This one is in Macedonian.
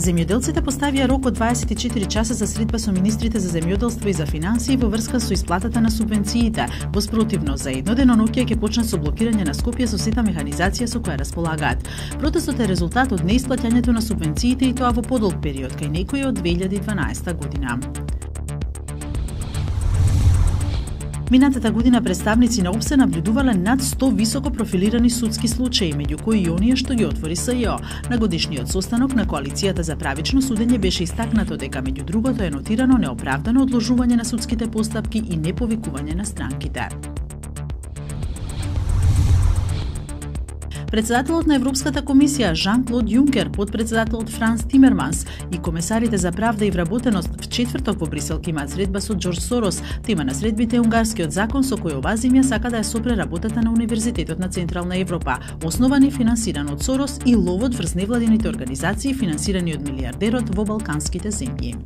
Земјоделците поставија рок од 24 часа за средба со министрите за земјоделство и за финансии во врска со исплатата на субвенциите. Во спротивно, за еднодено ноќе ќе почнат со блокирање на Скопје со сета механизација со која располагаат. Протестот е резултат од неисплаќањето на субвенциите и тоа во подолг период, кај некои од 2012 година. Минатата година представници на ОПСЕ наблюдувале над 100 високо профилирани судски случаи, меѓу кои и оние што ги отвори СЈО. На годишниот состанок на Коалицијата за правично судење беше истакнато дека меѓу другото е нотирано неоправдано одложување на судските постапки и неповикување на странките. Председателот на Европската комисија Жан-Клод Јункер, подпредседателот Франс Тимерманс и комесарите за правда и вработеност в четврток во Брисел ќе имаат средба со Џорџ Сорос. Тема на средбите е унгарскиот закон со кој оваа земја сака да ја сопре работата на Универзитетот на Централна Европа, основан и финансиран од Сорос, и ловот врз невладините организации финансирани од милијардерот во балканските земји.